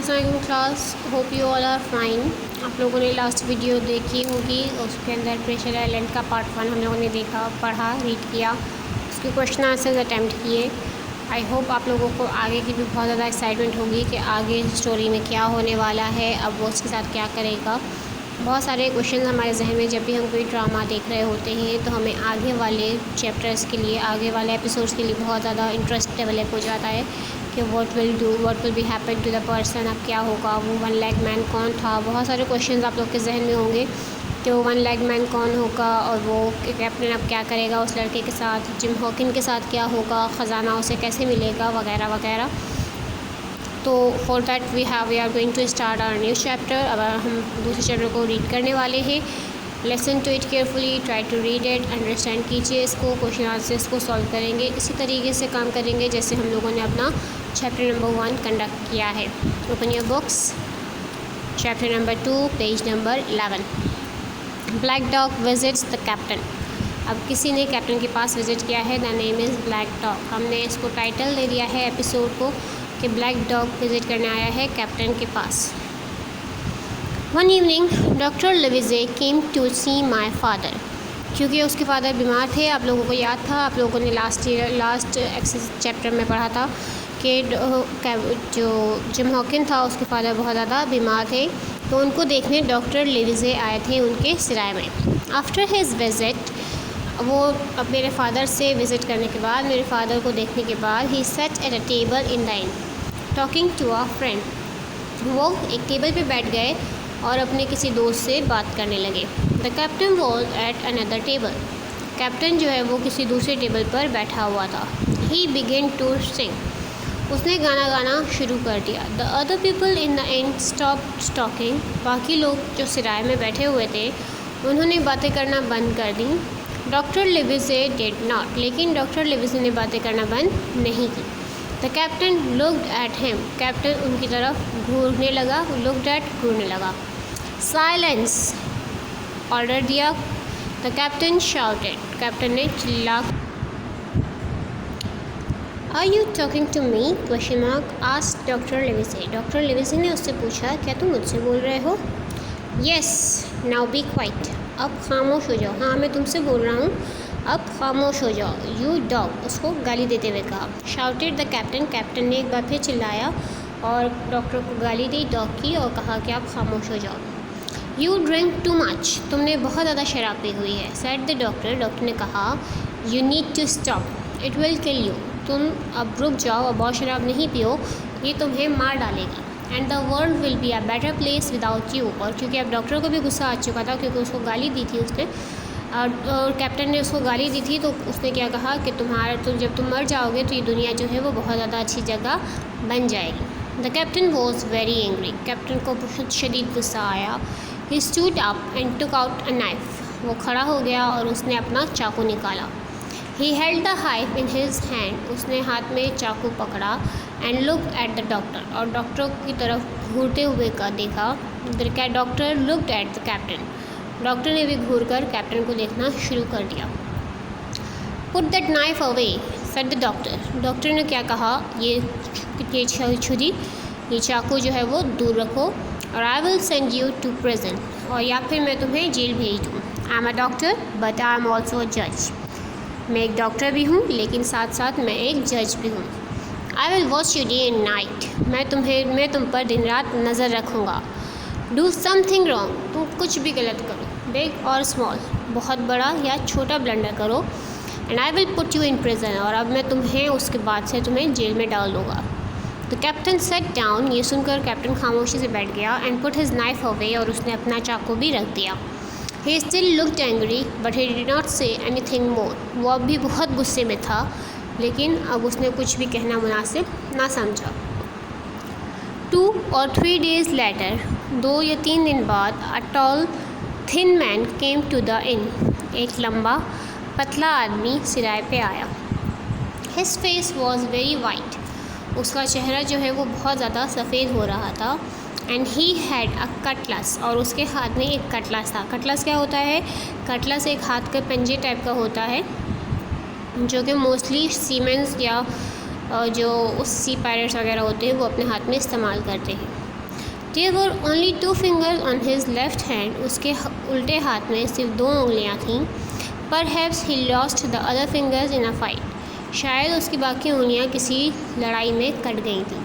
अस्सलाम class, hope you all are fine. आप लोगों ने लास्ट वीडियो देखी होगी, उसके अंदर प्रेशर आइलैंड का पार्ट 1 हम लोगों ने देखा, पढ़ा, रीड किया, उसके क्वेश्चन आंसर्स अटैम्प्ट किए। आई होप आप लोगों को आगे की भी बहुत ज़्यादा एक्साइटमेंट होगी कि आगे स्टोरी में क्या होने वाला है, अब वो उसके साथ क्या करेगा। बहुत सारे क्वेश्चन हमारे जहन में जब भी हम कोई ड्रामा देख रहे होते हैं तो हमें आगे वाले चैप्टर्स के लिए, आगे वाले एपिसोड्स के लिए बहुत ज़्यादा इंटरेस्ट डेवलप हो जाता है कि what will be happen to the person. अब क्या होगा, वो 1 लाख मैन कौन था। बहुत सारे क्वेश्चन आप लोग के जहन में होंगे कि वो 1 लाख मैन कौन होगा और वो कैप्टन अब क्या करेगा उस लड़के के साथ, जिम हॉकिन के साथ क्या होगा, ख़जाना उसे कैसे मिलेगा, वगैरह वगैरह। तो for that we are going to start our new chapter. अब हम दूसरे चैप्टर को रीड करने वाले हैं। Listen to it carefully, try to read it, understand कीजिए इसको, क्वेश्चन आंसर्स को सॉल्व करेंगे। इसी तरीके से काम करेंगे जैसे हम लोगों ने अपना चैप्टर नंबर 1 कंडक्ट किया है। Open your books, chapter number 2, page number 11। Black dog visits the captain. अब किसी ने कैप्टन के पास विज़िट किया है, the name is black dog. हमने इसको टाइटल दे दिया है एपिसोड को कि ब्लैक डॉग विज़िट करने आया है कैप्टन के पास। One evening doctor Livesey came to see my father. क्योंकि उसके फादर बीमार थे, आप लोगों को याद था, आप लोगों ने लास्ट चैप्टर में पढ़ा था कि जो जिम हॉकिन था उसके फादर बहुत ज़्यादा बीमार थे, तो उनको देखने डॉक्टर लिविजे आए थे उनके सराय में। आफ्टर हिज विज़िट, वो अब मेरे फादर से विज़िट करने के बाद, मेरे फादर को देखने के बाद, he sat at a table in the inn talking to a friend. वो एक टेबल पे बैठ गए और अपने किसी दोस्त से बात करने लगे। The captain was at another table. Captain जो है वो किसी दूसरे टेबल पर बैठा हुआ था। He began to sing. उसने गाना गाना शुरू कर दिया। The other people in the inn stopped talking. बाकी लोग जो सराय में बैठे हुए थे उन्होंने बातें करना बंद कर दी। Doctor Livesey did not. लेकिन डॉक्टर लिविजे ने बातें करना बंद नहीं की। The captain looked at him. Captain उनकी तरफ घूरने लगा, लुक्ड एट घूरने लगा। साइलेंस, ऑर्डर दिया। The captain shouted. कैप्टन ने चिल्ला, are you talking to me question mark asked doctor Livesey. Doctor Livesey ने उससे पूछा, क्या तुम मुझसे बोल रहे हो? Yes, now be quiet. अब खामोश हो जाओ। हाँ, मैं तुमसे बोल रहा हूँ, अब खामोश हो जाओ। यू डॉग, उसको गाली देते हुए कहा। Shouted the captain. कैप्टन ने एक बार फिर चिल्लाया और डॉक्टर को गाली दी डॉग की और कहा कि आप खामोश हो जाओ। यू ड्रिंक टू मच, तुमने बहुत ज़्यादा शराब पी हुई है। Said the doctor. डॉक्टर ने कहा, you need to stop, it will kill you. तुम अब रुक जाओ और बहुत शराब नहीं पियो, ये तुम्हें मार डालेगी। And the world will be a better place without you. और क्योंकि अब डॉक्टर को भी गुस्सा आ चुका था क्योंकि उसको गाली दी थी उसने, और कैप्टन ने उसको गाली दी थी, तो उसने क्या कहा कि जब तुम मर जाओगे तो ये दुनिया जो है वो बहुत ज़्यादा अच्छी जगह बन जाएगी। The captain was very angry. Captain को बहुत शदीद गुस्सा आया। He stood up and took out a knife. वो खड़ा हो गया और उसने अपना चाकू निकाला। He held the knife in his hand. उसने हाथ में चाकू पकड़ा। And looked at the doctor. और डॉक्टर की तरफ घूरते हुए का देखा। The doctor looked at the captain. Doctor ने भी घूरकर कैप्टन को देखना शुरू कर दिया। Put that knife away, said the doctor. Doctor ने क्या कहा, ये छुरी, ये चाकू जो है वो दूर रखो, और I will send you to prison, और या फिर मैं तुम्हें जेल भेज दूँ। I am a doctor but I am also a जज। मैं एक डॉक्टर भी हूँ लेकिन साथ साथ मैं एक जज भी हूँ। I will watch you day and night. मैं तुम पर दिन रात नज़र रखूँगा। डू समथिंग रॉन्ग, तुम कुछ भी गलत करो, बिग और स्मॉल, बहुत बड़ा या छोटा ब्लंडर करो, and I will put you in prison, और अब मैं तुम्हें उसके बाद से तुम्हें जेल में डाल दूँगा। The captain set down. ये सुनकर कैप्टन खामोशी से बैठ गया। And put his knife away, और उसने अपना चाकू भी रख दिया। He still looked angry but he did not say anything more. वो अब भी बहुत गुस्से में था लेकिन अब उसने कुछ भी कहना मुनासिब ना समझा। 2 or 3 days later, 2 या 3 दिन बाद, a tall thin man came to the inn. एक लंबा पतला आदमी सिराय पे आया। His face was very white. उसका चेहरा जो है वो बहुत ज़्यादा सफ़ेद हो रहा था। And he had a cutlets, और उसके हाथ में एक कटलस था। कटलस क्या होता है? कटलस एक हाथ के पंजे टाइप का होता है जो कि मोस्टली सीमेंस या जो सी पायलट्स वगैरह होते हैं वो अपने हाथ में इस्तेमाल करते हैं। There were only 2 fingers on his left hand, उसके उल्टे हाथ में सिर्फ 2 उंगलियां थीं। Perhaps he lost the other fingers in a fight, शायद उसकी बाकी उंगलियां किसी लड़ाई में कट गई थीं।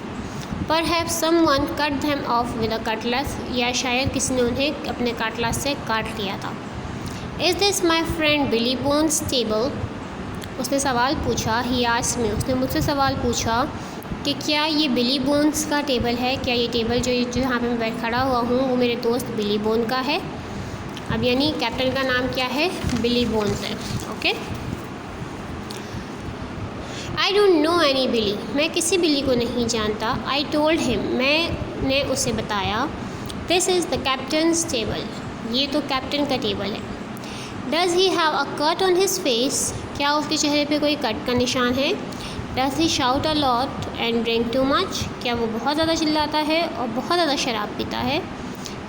Perhaps someone cut them of with a cutlets, या शायद किसी ने उन्हें अपने कटलस से काट लिया था। Is this my friend Billy Bones table, उसने सवाल पूछा। ही आस्क्ड मी, उसने मुझसे सवाल पूछा कि क्या ये बिली बोन्स का टेबल है, क्या ये टेबल जो जहाँ पे मैं बैठ खड़ा हुआ हूँ वो मेरे दोस्त बिली बोन का है। अब यानी कैप्टन का नाम क्या है, बिली बोन्स है। Okay, I don't know any Billy, मैं किसी बिली को नहीं जानता। आई टोल्ड हिम, मैंने उसे बताया। This is the captains table, ये तो कैप्टन का टेबल है। Does he have a cut on his face, क्या उसके चेहरे पे कोई कट का निशान है। Does he shout a lot and drink too much, क्या वो बहुत ज़्यादा चिल्लाता है और बहुत ज़्यादा शराब पीता है।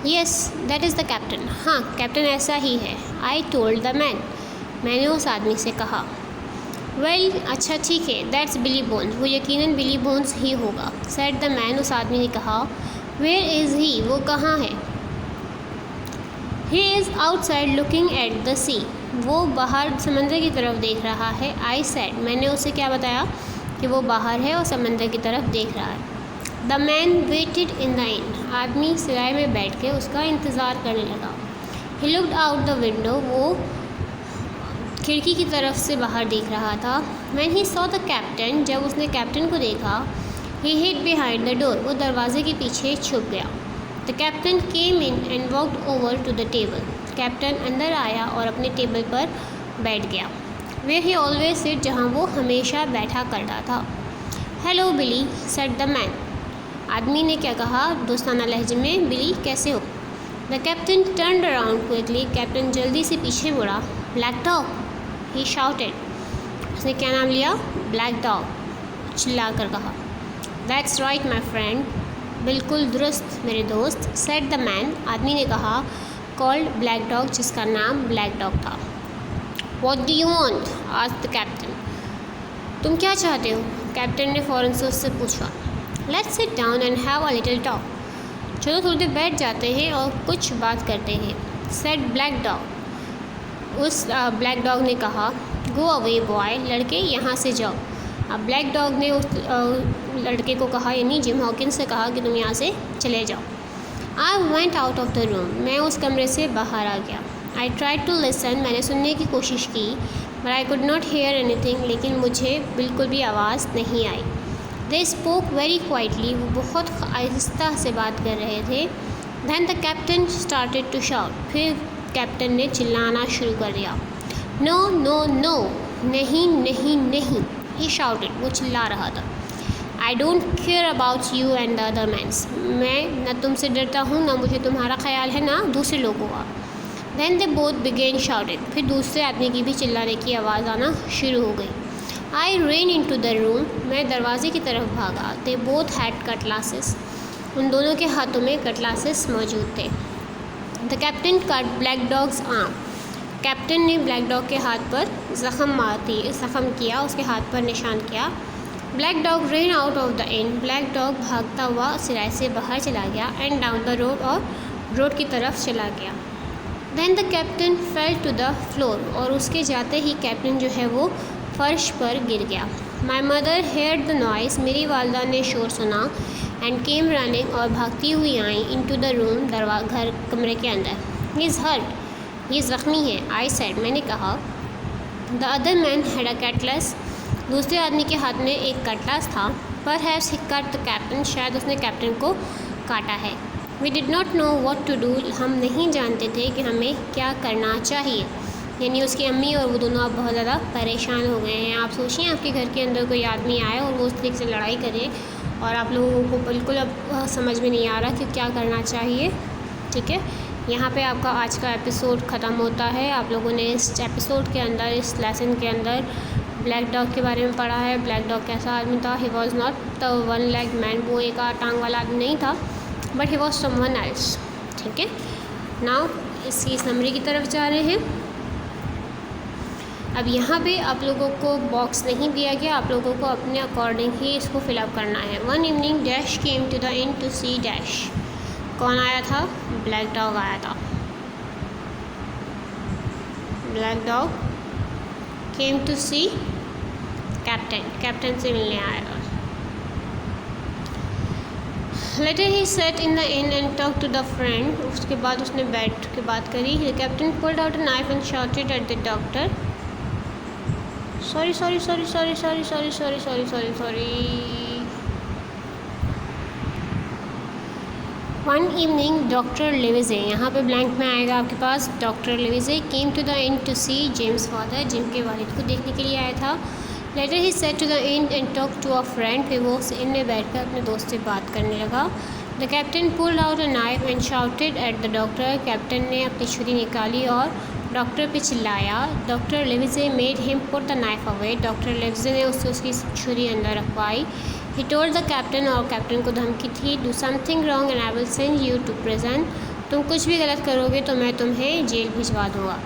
Yes that is the captain, हाँ कैप्टन ऐसा ही है। आई टोल्ड द मैन, मैंने उस आदमी से कहा। वेल अच्छा ठीक है, दैट्स बिली बोन्स, वो यकीनन बिली बोन्स ही होगा। सेड द मैन, उस आदमी ने कहा। वेयर इज़ ही, वो कहाँ है। He is outside looking at the sea, वो बाहर समंदर की तरफ देख रहा है। आई सेड, मैंने उसे क्या बताया कि वो बाहर है और समंदर की तरफ देख रहा है। The man waited in the inn, आदमी सिराय में बैठ के उसका इंतज़ार करने लगा। He looked out the window, वो खिड़की की तरफ से बाहर देख रहा था। When he saw the captain, जब उसने कैप्टन को देखा। He hid behind the door, वो दरवाजे के पीछे छुप गया। The captain came in and walked over to the table, captain अंदर आया और अपने टेबल पर बैठ गया। वे ही ऑलवेज सिट, जहाँ वो हमेशा बैठा करता था। Hello Billy, said the man, आदमी ने क्या कहा दोस्ताना लहजे में, बिली कैसे हो। The captain turned around quickly, captain जल्दी से पीछे मुड़ा। ब्लैक डॉग, ही शाउटेड, उसने क्या नाम लिया, ब्लैक डॉग, चिल्ला कर कहा। दैट्स राइट माई फ्रेंड, बिल्कुल दुरुस्त मेरे दोस्त। सेड द मैन, आदमी ने कहा। कॉल्ड ब्लैक डॉग, जिसका नाम ब्लैक डॉग था। What do you want, asked the captain, तुम क्या चाहते हो, कैप्टन ने फ़ौरन से उससे पूछा। Let's sit down and have a little talk, चलो थोड़ी देर बैठ जाते हैं और कुछ बात करते हैं। सेड ब्लैक डॉग, उस ब्लैक डॉग ने कहा। गो अवे बॉय, लड़के यहाँ से जाओ। अब ब्लैक डॉग ने उस लड़के को कहा, यानी जिम हॉकिंस से कहा कि तुम यहाँ से चले जाओ। I went out of the room, मैं उस कमरे से बाहर आ गया। आई ट्राइड टू लिसन, मैंने सुनने की कोशिश की। But I could not hear anything, लेकिन मुझे बिल्कुल भी आवाज़ नहीं आई। दे स्पोक वेरी क्वाइटली, वो बहुत आहिस्ता से बात कर रहे थे। Then the captain started to shout, फिर कैप्टन ने चिल्लाना शुरू कर दिया। नो नो नो, नहीं नहीं नहीं, ही शाउटेड, वो चिल्ला रहा था। I don't care about you and the other mans, मैं न तुमसे डरता हूँ न मुझे तुम्हारा ख्याल है ना दूसरे लोगों का। Then they both began shouted, फिर दूसरे आदमी की भी चिल्लाने की आवाज़ आना शुरू हो गई। I ran into the room, मैं दरवाजे की तरफ भागा। दे बोथ हैड कटलासेस, उन दोनों के हाथों में कटलासेस मौजूद थे। The captain cut black dogs arm, captain ने ब्लैक डॉग के हाथ पर ज़ख़म किया, उसके हाथ पर निशान किया। Black dog ran out of the inn, black dog भागता हुआ सिराय से बाहर चला गया। एंड डाउन द रोड, और रोड की तरफ चला गया। Then the captain fell to the floor, और उसके जाते ही कैप्टन जो है वो फर्श पर गिर गया। My mother heard the noise, मेरी वालदा ने शोर सुना। एंड केम रनिंग, और भागती हुई आई इन टू द रूम, घर कमरे के अंदर। ही इज़ हर्ट, ये ज़ख्मी है। आई सेड, मैंने कहा। The other man had a cutlass, दूसरे आदमी के हाथ में एक कटलास था। पर has he cut the captain, शायद उसने कैप्टन को काटा है। We did not know what to do, हम नहीं जानते थे कि हमें क्या करना चाहिए। यानी उसकी अम्मी और वो दोनों अब बहुत ज़्यादा परेशान हो गए हैं। आप सोचिए आपके घर के अंदर कोई आदमी आए और वो उस तरीके से लड़ाई करे, और आप लोगों को बिल्कुल अब समझ में नहीं आ रहा कि क्या करना चाहिए। ठीक है, यहाँ पे आपका आज का एपिसोड ख़त्म होता है। आप लोगों ने इस एपिसोड के अंदर, इस लेसन के अंदर ब्लैक डॉग के बारे में पढ़ा है। ब्लैक डॉग कैसा आदमी था, he was not the one leg man, वो एक टांग वाला आदमी नहीं था, but he was someone else. ठीक है, नाउ इसकी समरी की तरफ जा रहे हैं। अब यहाँ पे आप लोगों को बॉक्स नहीं दिया गया, आप लोगों को अपने अकॉर्डिंग ही इसको फिलअप करना है। One evening dash came to the inn to see dash, कौन आया था? ब्लैक डॉग आया था। Black dog came to see captain, captain से मिलने आया था। Later he sat in the inn and talk to the friend, उसके बाद उसने बैठ के बात करी। The captain pulled out a knife and shouted at the doctor. Sorry sorry sorry sorry sorry sorry sorry sorry sorry sorry one evening doctor Livesey, यहाँ पे blank में आएगा आपके पास। Doctor Livesey came to the inn to see James father, Jim के वालिद को देखने के लिए आया था। Later he sat to the inn and talk to a friend, फिर वो उस inn में बैठकर अपने दोस्त से बात करने लगा। The captain pulled out a knife and shouted at the doctor, captain ने अपनी छुरी निकाली और डॉक्टर पे चिल्लाया। Doctor Livesey made him put the knife away, doctor Livesey ने उससे उसकी छुरी अंदर रखवाई। ही टोल्ड द कैप्टन, और कैप्टन को धमकी थी, do something wrong and I will send you to prison, तुम कुछ भी गलत करोगे तो मैं तुम्हें जेल भिजवा दूँगा।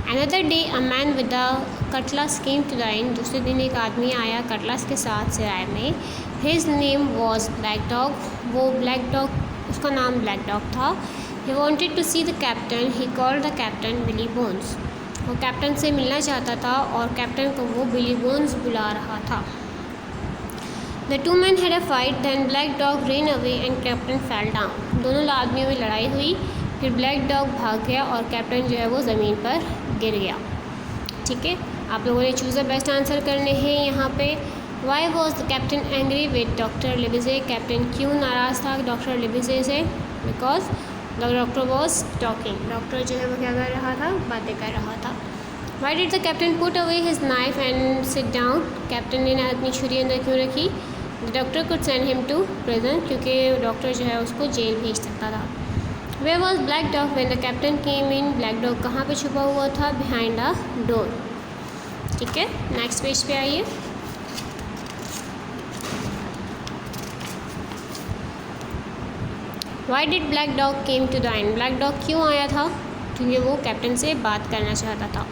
Another day a man with the cutlass came to the inn, दूसरे दिन एक आदमी आया कटलास के साथ सिराय में। His name was black dog, वो ब्लैक डॉग, उसका नाम ब्लैक डॉग था। He wanted to see the captain, he called the captain Billy Bones, वो कैप्टन से मिलना चाहता था और कैप्टन को वो बिली बोन्स बुला रहा था। The two man had a fight, then black dog ran away and captain fell down, दोनों आदमियों में लड़ाई हुई, फिर ब्लैक डॉग भाग गया और कैप्टन जो है वो ज़मीन पर गिर गया। ठीक है, आप लोगों ने चूज़ द बेस्ट आंसर करने हैं यहाँ पे। Why was the captain angry with doctor Livesey, captain क्यों नाराज़ था डॉक्टर लिविजे से? Because the doctor was talking, doctor जो है वो क्या कर रहा था? बातें कर रहा था। Why did the captain put away his knife and sit down, captain ने अपनी छुरी अंदर क्यों रखी? The doctor could send him to prison, क्योंकि डॉक्टर जो है उसको जेल भेज सकता था। Where was black Dog when the captain came in, black Dog कहाँ पे छुपा हुआ था? Behind a door. ठीक है, नेक्स्ट पेज पे आइए। Why did Black dog came to the inn, black dog क्यों आया था? क्योंकि वो कैप्टन से बात करना चाहता था।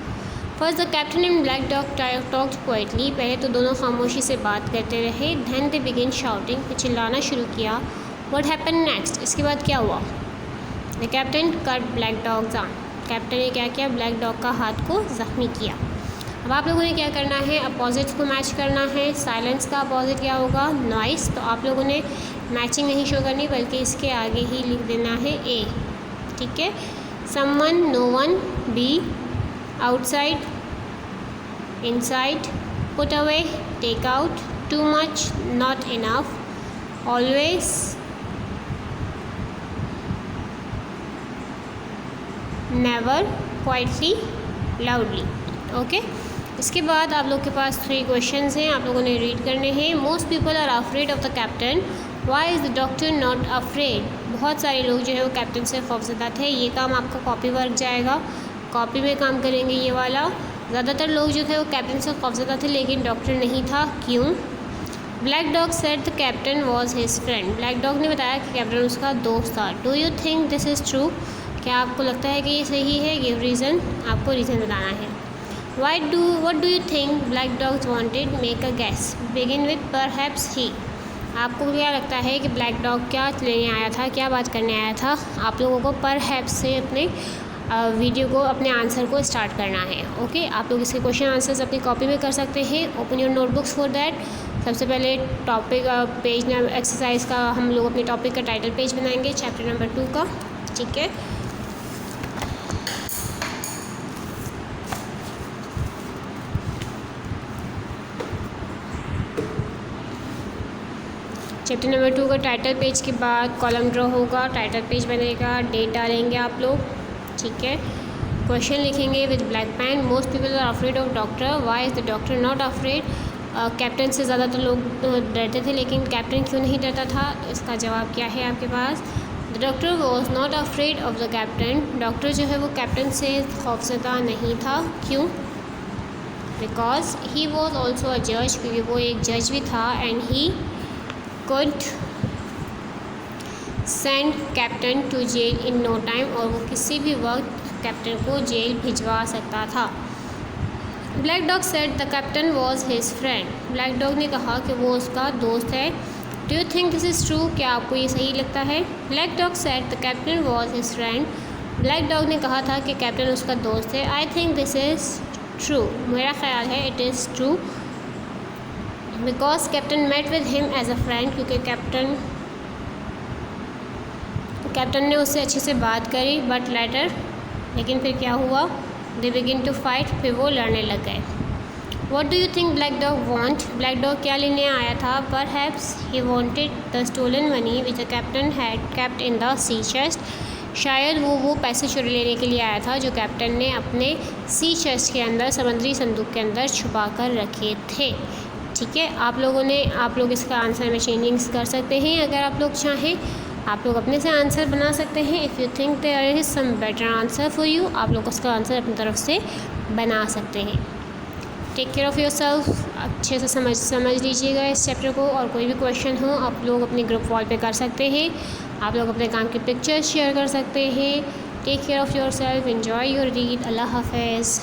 First the captain and black dog talked quietly, पहले तो दोनों खामोशी से बात करते रहे। देन दे बिगिन शाउटिंग, फिर चिल्लाना शुरू किया। व्हाट हैपन नेक्स्ट, इसके बाद क्या हुआ? The captain cut black dogs arm, captain ने क्या किया? ब्लैक डॉग का हाथ को ज़ख्मी किया। अब आप लोगों ने क्या करना है? अपोजिट्स को मैच करना है। साइलेंस का अपोजिट क्या होगा? नॉइस, तो आप लोगों ने मैचिंग नहीं शो करनी बल्कि इसके आगे ही लिख देना है ए। ठीक है, someone, no one, B, outside, inside, put away, take out, too much, not enough, always, never, quietly, loudly. Okay, इसके बाद आप लोग के पास 3 क्वेश्चंस हैं, आप लोगों ने रीड करने हैं। Most people are afraid of the captain, why is the doctor not afraid, बहुत सारे लोग जो है वो कैप्टन से खौफजदा थे। ये काम आपका कॉपी वर्क जाएगा, कॉपी में काम करेंगे ये वाला। ज़्यादातर लोग जो थे वो कैप्टन से खौफजदा थे लेकिन डॉक्टर नहीं था, क्यों? Black Dog said the captain was his friend, Black Dog ने बताया कि कैप्टन उसका दोस्त था। Do you think this is true, क्या आपको लगता है कि ये सही है? गिव रीज़न, आपको रीज़न बताना है। What do you think Black Dog's wanted, make a guess, begin with perhaps he, आपको क्या लगता है कि ब्लैक डॉग क्या लेने आया था, क्या बात करने आया था? आप लोगों को परहैप्स से अपने वीडियो को, अपने आंसर को स्टार्ट करना है। ओके, आप लोग इसके क्वेश्चन आंसर्स अपनी कॉपी में कर सकते हैं। Open your notebooks for that. सबसे पहले टॉपिक पेज एक्सरसाइज का हम लोग अपने टॉपिक का टाइटल पेज बनाएंगे, चैप्टर नंबर 2 का। ठीक है, चैप्टर नंबर 2 का टाइटल पेज के बाद कॉलम ड्रॉ होगा, टाइटल पेज बनेगा, डेट डालेंगे आप लोग। ठीक है, क्वेश्चन लिखेंगे with black pen. Most people are afraid of doctor, why is the doctor not afraid, captain से ज़्यादातर लोग डरते थे लेकिन कैप्टन क्यों नहीं डरता था? इसका जवाब क्या है आपके पास? The doctor was not afraid of the captain, doctor जो है वो कैप्टन से खौफजदा नहीं था, क्यों? Because he was also a जज, क्योंकि वो एक जज भी था। And he could send captain to jail in no time, और वो किसी भी वक्त कैप्टन को जेल भिजवा सकता था। Black Dog said the captain was his friend, Black Dog ने कहा कि वो उसका दोस्त है। Do you think this is true, क्या आपको ये सही लगता है? Black Dog said the captain was his friend, Black Dog ने कहा था कि कैप्टन उसका दोस्त है। I think this is true, मेरा ख्याल है it is true, because captain met with him as a friend, क्योंकि कैप्टन ने उससे अच्छे से बात करी। बट लेकिन फिर क्या हुआ? दे बिगिन टू फाइट, फिर वो लड़ने लग गए। What do you think Black Dog want, Black Dog क्या लेने आया था? Perhaps he wanted the stolen money which the captain had kept in the sea chest, शायद वो पैसे चुरा लेने के लिए आया था जो कैप्टन ने अपने सी चेस्ट के अंदर, समुद्री संदूक के अंदर छुपा कर रखे थे। ठीक है, आप लोग इसका आंसर में चेंजिंग्स कर सकते हैं अगर आप लोग चाहें। आप लोग अपने से आंसर बना सकते हैं। If you think there is some better answer for you, आप लोग उसका आंसर अपनी तरफ से बना सकते हैं। टेक केयर ऑफ़ योरसेल्फ, अच्छे से समझ लीजिएगा इस चैप्टर को, और कोई भी क्वेश्चन हो आप लोग अपने ग्रुप वॉल पे कर सकते हैं। आप लोग अपने काम की पिक्चर्स शेयर कर सकते हैं। Take care of yourself, enjoy your read. अल्लाह हाफ़िज़।